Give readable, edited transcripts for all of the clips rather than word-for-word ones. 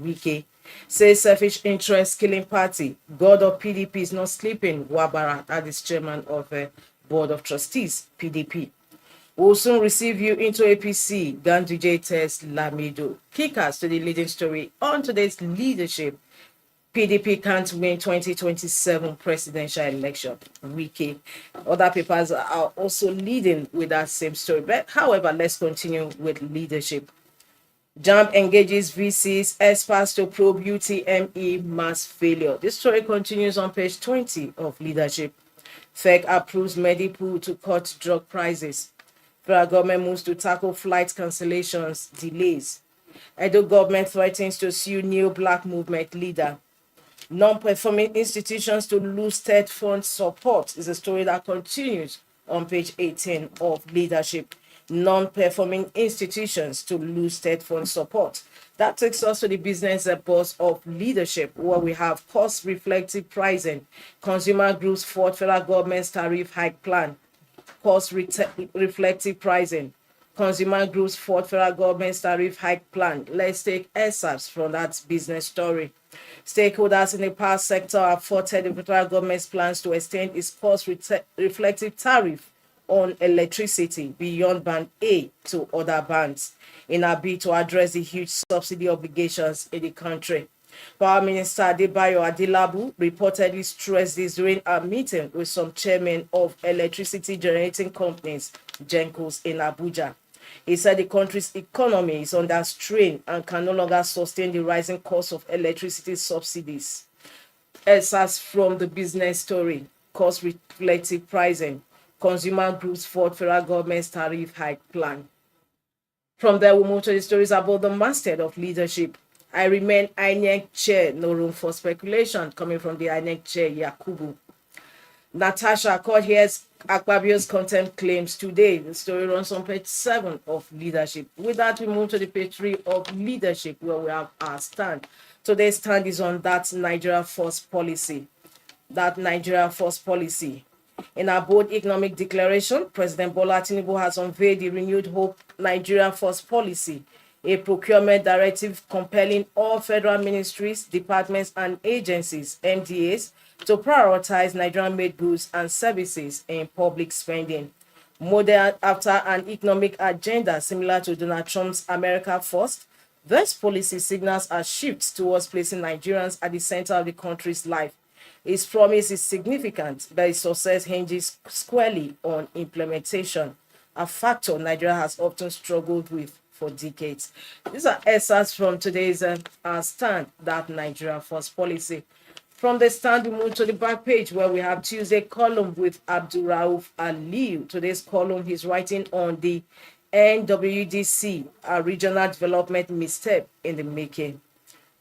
Wike says selfish interest killing party. God of PDP is not sleeping. Wabara, that is chairman of Board of Trustees, PDP. We'll soon receive you into APC. Ganduje test Lamido. Kickers to the leading story on today's leadership. PDP can't win 2027 presidential election. Wike. Other papers are also leading with that same story. But however, let's continue with leadership. JAMB engages VCs, experts to probe UTME mass failure. This story continues on page 20 of leadership. FEC approves Medipool to cut drug prices. Federal government moves to tackle flight cancellations, delays. Edo government threatens to sue new black movement leader. Non-performing institutions to lose state fund support is a story that continues on page 18 of leadership. Non-performing institutions to lose state fund support. That takes us to the business boss of leadership, where we have cost-reflective pricing, consumer groups fought federal government's tariff hike plan. Cost-reflective pricing, consumer groups fought federal government's tariff hike plan. Let's take excerpts from that business story. Stakeholders in the power sector have faulted the federal government's plans to extend its cost-reflective tariff on electricity beyond band A to other bands in a bid to address the huge subsidy obligations in the country. Power Minister Adebayo Adelabu reportedly stressed this during a meeting with some chairmen of electricity generating companies, GENCOs, in Abuja. He said the country's economy is under strain and can no longer sustain the rising cost of electricity subsidies. As from the business story, cost-reflective pricing, consumer groups fought federal government's tariff hike plan. From there, we move to the stories about the masthead of leadership. I remain INEC chair, no room for speculation, coming from the INEC chair, Yakubu. Natasha Court hears Akpabio's contempt claims today. The story runs on page 7 of leadership. With that, we move to the page 3 of leadership, where we have our stand. Today's stand is on that Nigeria First policy. That Nigeria First policy. In our bold economic declaration, President Bola Tinubu has unveiled the renewed Hope Nigeria First policy, a procurement directive compelling all federal ministries, departments, and agencies, MDAs, to prioritize Nigerian-made goods and services in public spending. Modeled after an economic agenda similar to Donald Trump's America First, this policy signals a shift towards placing Nigerians at the center of the country's life. Its promise is significant, but its success hinges squarely on implementation, a factor Nigeria has often struggled with for decades. These are excerpts from today's stand, that Nigeria First policy. From the stand, we move to the back page, where we have Tuesday column with Abdurrauf Aliyu. Today's column, he's writing on the NWDC, a regional development misstep in the making.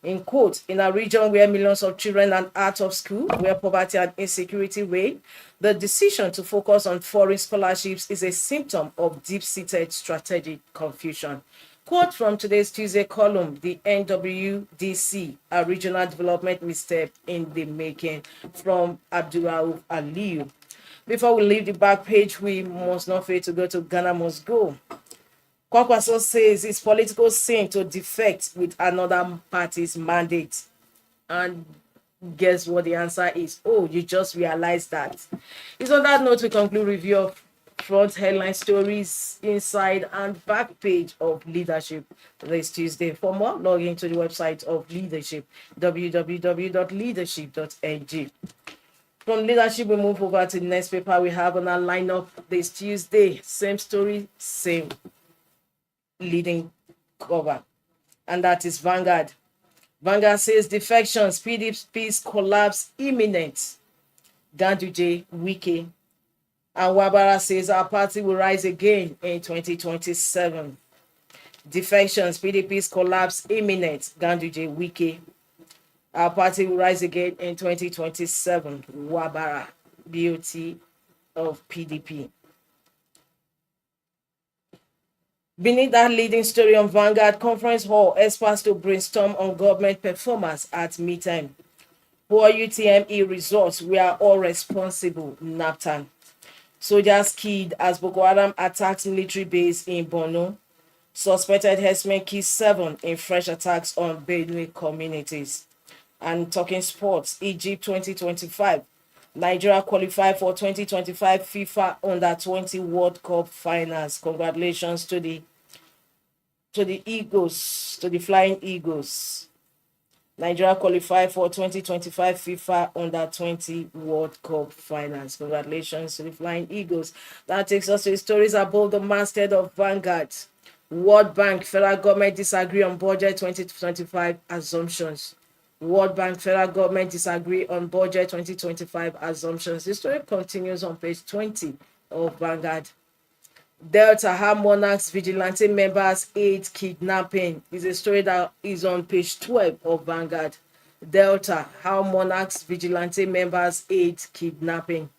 In quote, in a region where millions of children are out of school, where poverty and insecurity reign, the decision to focus on foreign scholarships is a symptom of deep-seated strategic confusion. Quote from today's Tuesday column, the NWDC, a regional development misstep in the making, from Abdurrauf Aliyu. Before we leave the back page, we must not fail to go to Ghana Must Go. Kwakwaso says it's political sin to defect with another party's mandate. And guess what the answer is? Oh, you just realized that. It's on that note we conclude review of front headline stories, inside and back page of leadership this Tuesday. For more, log into the website of leadership, www.leadership.ng. From leadership, we move over to the next paper we have on our lineup this Tuesday. Same story, same leading cover, and that is Vanguard. Vanguard says defections, PDP's collapse imminent. Ganduje, Wike, and Wabara says our party will rise again in 2027. Defections, PDP's collapse imminent. Ganduje, Wike, our party will rise again in 2027. Wabara, BOT of PDP. Beneath that leading story on Vanguard, Conference Hall, experts to brainstorm on government performance at meeting. Poor UTME results, we are all responsible, Naptan. Soldiers killed as Boko Haram attacks military base in Borno. Suspected herdsmen kill 7 in fresh attacks on Benue communities. And talking sports, Egypt 2025. Nigeria qualified for 2025 FIFA Under-20 World Cup finals. Congratulations to the Eagles, to the Flying Eagles. Nigeria qualified for 2025 FIFA Under-20 World Cup finals. Congratulations to the Flying Eagles. That takes us to the stories above the masthead of Vanguard. World Bank, federal government disagree on budget 2025 assumptions. World Bank, federal government disagree on budget 2025 assumptions. The story continues on page 20 of Vanguard. Delta, how monarchs vigilante members aid kidnapping is a story that is on page 12 of Vanguard. Delta, how monarchs vigilante members aid kidnapping.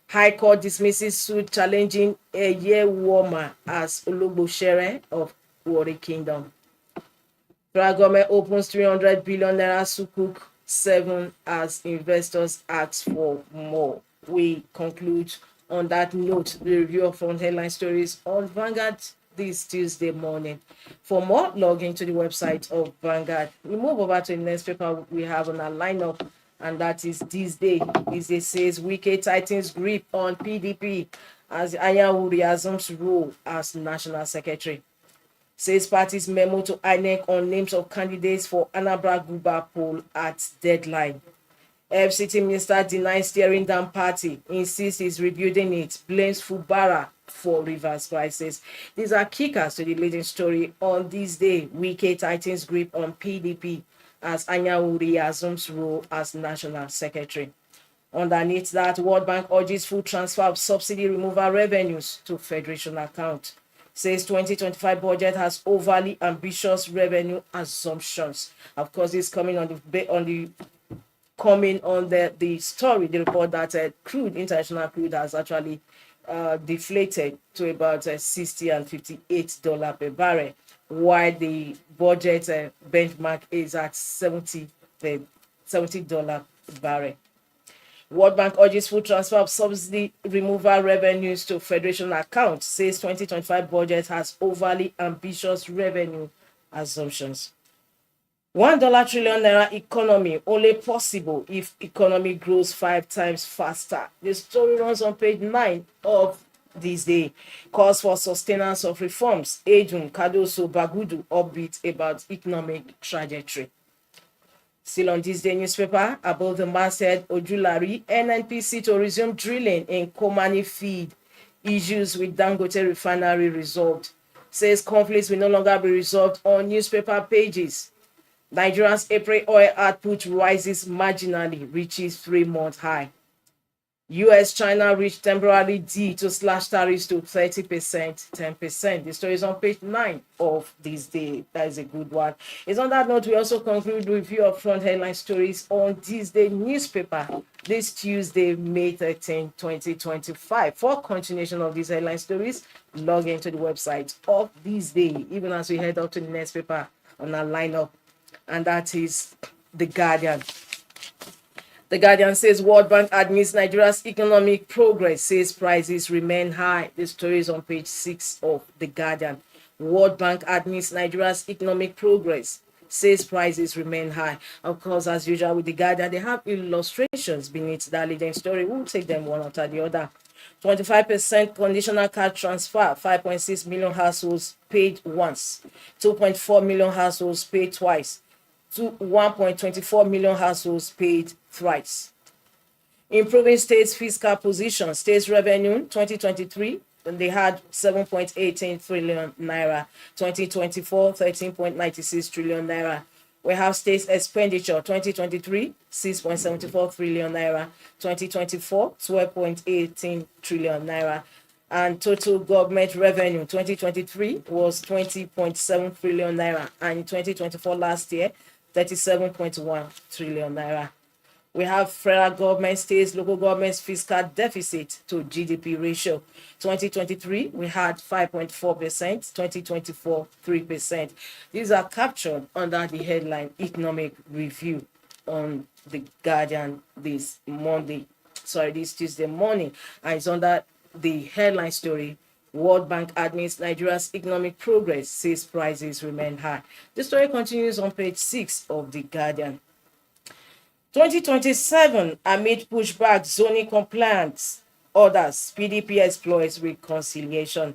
High Court dismisses suit challenging a year warmer as Ologbosere of Warri Kingdom. Federal government opens 300 billion naira sukuk 7 as investors ask for more. We conclude on that note the review of front headline stories on Vanguard this Tuesday morning. For more, log into the website of Vanguard. We move over to the next paper we have on our lineup, and that is THISDAY. THISDAY says Wike tightens grip on PDP as Anyanwu reassumes role as National Secretary. Says party's memo to INEC on names of candidates for Anambra Guba poll at deadline. FCT minister denies steering down party, insists he's rebuilding it, blames Fubara for Rivers crisis. These are kickers to the leading story on THISDAY. Wike tightens grip on PDP as Anyanwu reassumes role as National Secretary. Underneath that, World Bank urges full transfer of subsidy removal revenues to Federation account. Says 2025 budget has overly ambitious revenue assumptions. Of course, this coming on the story, the report that international crude has actually deflated to about $60 and $58 per barrel, while the budget benchmark is at $70 per barrel. World Bank urges full transfer of subsidy removal revenues to Federation account. Says 2025 budget has overly ambitious revenue assumptions. $1 trillion naira economy only possible if economy grows 5 times faster. The story runs on page 9 of THISDAY. Calls for sustenance of reforms. Ejun Kadoso Bagudu upbeat about economic trajectory. Still on THISDAY newspaper, above the masthead Ojulari, NNPC to resume drilling in Komani feed. Issues with Dangote refinery resolved. Says conflicts will no longer be resolved on newspaper pages. Nigeria's April oil output rises marginally, reaches 3-month high. US-China reached temporary deal to slash tariffs to 30%, 10%. The story is on page 9 of THISDAY. That is a good one. It's on that note, we also conclude the review of front headline stories on THISDAY newspaper this Tuesday, May 13, 2025. For continuation of these headline stories, log into the website of THISDAY, even as we head up to the next paper on our lineup, and that is The Guardian. The Guardian says World Bank admits Nigeria's economic progress, says prices remain high. The story is on page 6 of The Guardian. World Bank admits Nigeria's economic progress, says prices remain high. Of course, as usual with The Guardian, they have illustrations beneath that leading story. We'll take them one after the other. 25% conditional cash transfer, 5.6 million households paid once, 2.4 million households paid twice, to 1.24 million households paid thrice. Improving states' fiscal position. States revenue 2023, they had 7.18 trillion naira. 2024, 13.96 trillion naira. We have states expenditure 2023, 6.74 trillion naira. 2024, 12.18 trillion naira. And total government revenue 2023 was 20.7 trillion naira. And in 2024 last year, 37.1 trillion naira. We have federal government, states, local governments fiscal deficit to GDP ratio. 2023, we had 5.4%, 2024, 3%. These are captured under the headline Economic Review on The Guardian this Tuesday morning. And it's under the headline story World Bank admits Nigeria's economic progress, says prices remain high. The story continues on page 6 of The Guardian. 2027, amid pushback, zoning compliance orders, PDP exploits reconciliation.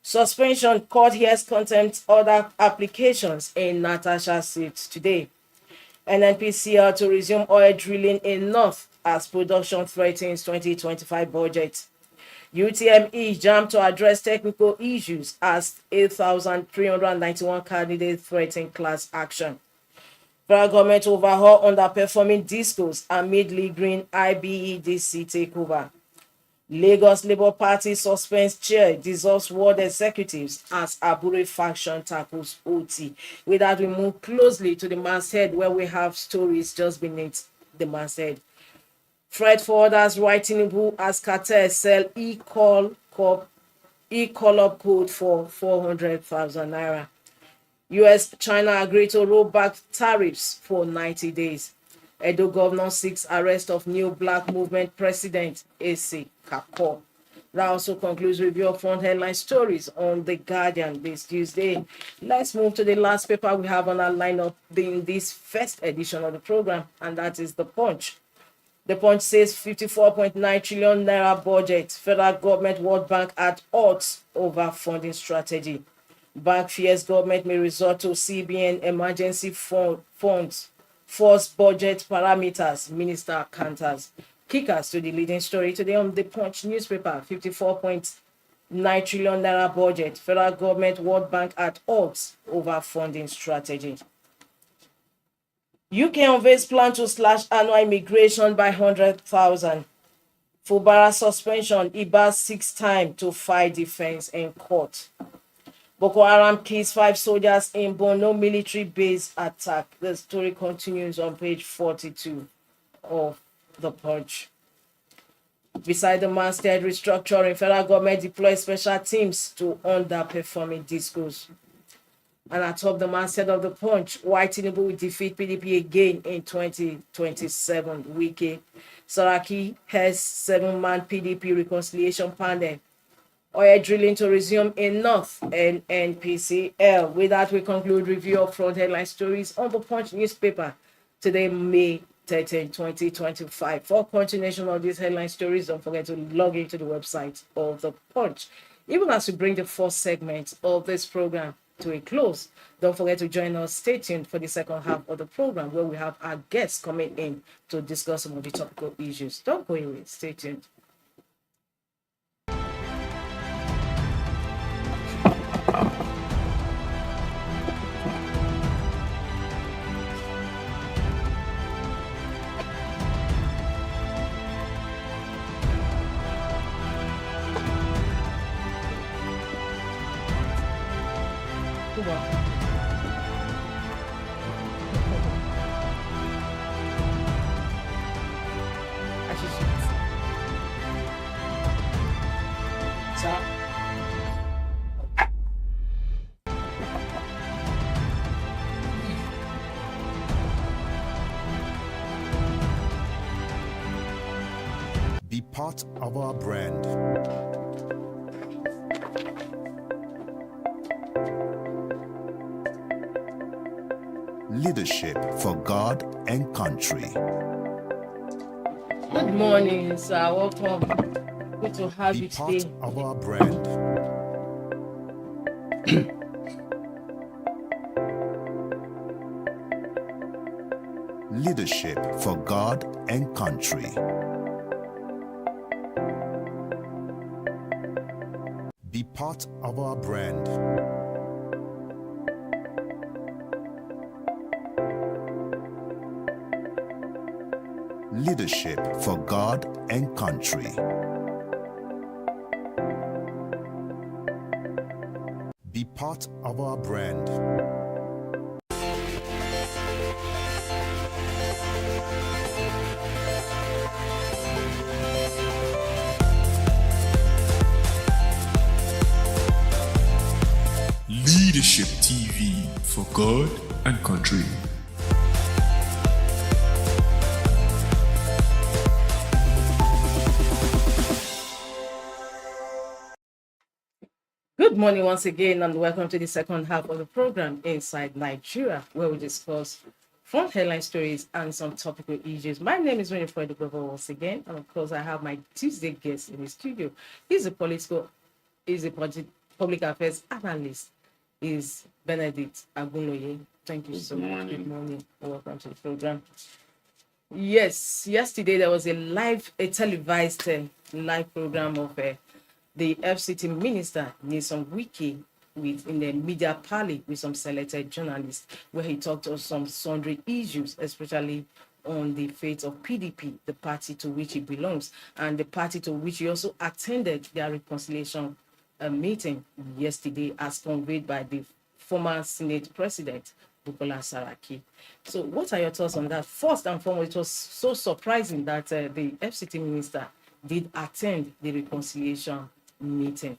Suspension, court hears contempt order applications in Natasha suit today. NNPCL to resume oil drilling in North as production threatens 2025 budget. UTME jammed to address technical issues as 8,391 candidates threaten class action. Federal government overhaul underperforming discos amid lingering IBEDC takeover. Lagos Labour Party suspends chair, dissolves ward executives as Abure faction tackles OT. With that, we move closely to the masthead where we have stories just beneath the masthead. Freight forwarders writing Tinubu as cartel sell e-call up code for 400,000 naira. US-China agree to roll back tariffs for 90 days. Edo governor seeks arrest of new black movement president, AC Kapo. That also concludes review of front headline stories on The Guardian this Tuesday. Let's move to the last paper we have on our lineup in this first edition of the program, and that is The Punch. The Punch says 54.9 trillion naira budget. Federal government, World Bank at odds over funding strategy. Bank fears government may resort to CBN emergency funds. Force budget parameters, minister counters. Kickers to the leading story today on The Punch newspaper. 54.9 trillion naira budget. Federal government, World Bank at odds over funding strategy. UK unveils plan to slash annual immigration by 100,000. Fubara suspension, Iba 6 time to fight defense in court. Boko Haram kills 5 soldiers in Borno military base attack. The story continues on page 42 of The Punch. Beside the masthead restructuring, federal government deploys special teams to underperforming discos. And atop the masthead of The Punch, Wike Tinubu will defeat PDP again in 2027. Wike Saraki has 7-man PDP reconciliation panel. Oil drilling to resume in North and NPCL. With that, we conclude review of front headline stories on The Punch newspaper today, May 13, 2025. For continuation of these headline stories, don't forget to log into the website of The Punch. Even as we bring the first segment of this program to a close, don't forget to join us. Stay tuned for the second half of the program where we have our guests coming in to discuss some of the topical issues. Don't go away. Stay tuned. Be part of our brand. Leadership for God and country. Good morning, sir. Welcome. Good to have you today. Be part of our brand. Leadership for God and country. Be part of our brand. Leadership for God and country. Be part of our brand. Leadership TV for God and country. morning once again, and welcome to the second half of the program, Inside Nigeria, where we discuss front headline stories and some topical issues. My name is Winifred Dubovo once again, and of course, I have my Tuesday guest in the studio. He's a public affairs analyst. Is Benedict Agunoye. Thank you so much. Good morning. Welcome to the program. Yes, yesterday there was a televised live program of the FCT minister, Wike, in the media parley with some selected journalists, where he talked on some sundry issues, especially on the fate of PDP, the party to which he belongs, and the party to which he also attended their reconciliation meeting yesterday, as conveyed by the former Senate President, Bukola Saraki. So what are your thoughts on that? First and foremost, it was so surprising that the FCT minister did attend the reconciliation meeting.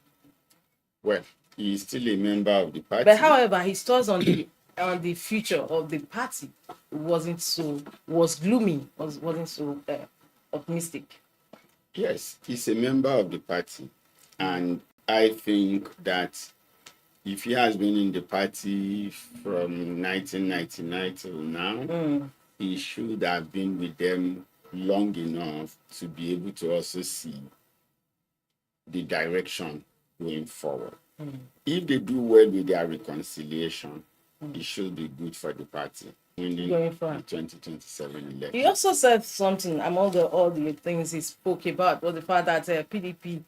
Well, he is still a member of the party. But however, his thoughts on the future of the party wasn't so optimistic. Yes, he's a member of the party, and I think that if he has been in the party from 1999 till now, he should have been with them long enough to be able to also see the direction going forward. If they do well with their reconciliation, it should be good for the party winning the 2027 election. He also said something among all the things he spoke about was the fact that PDP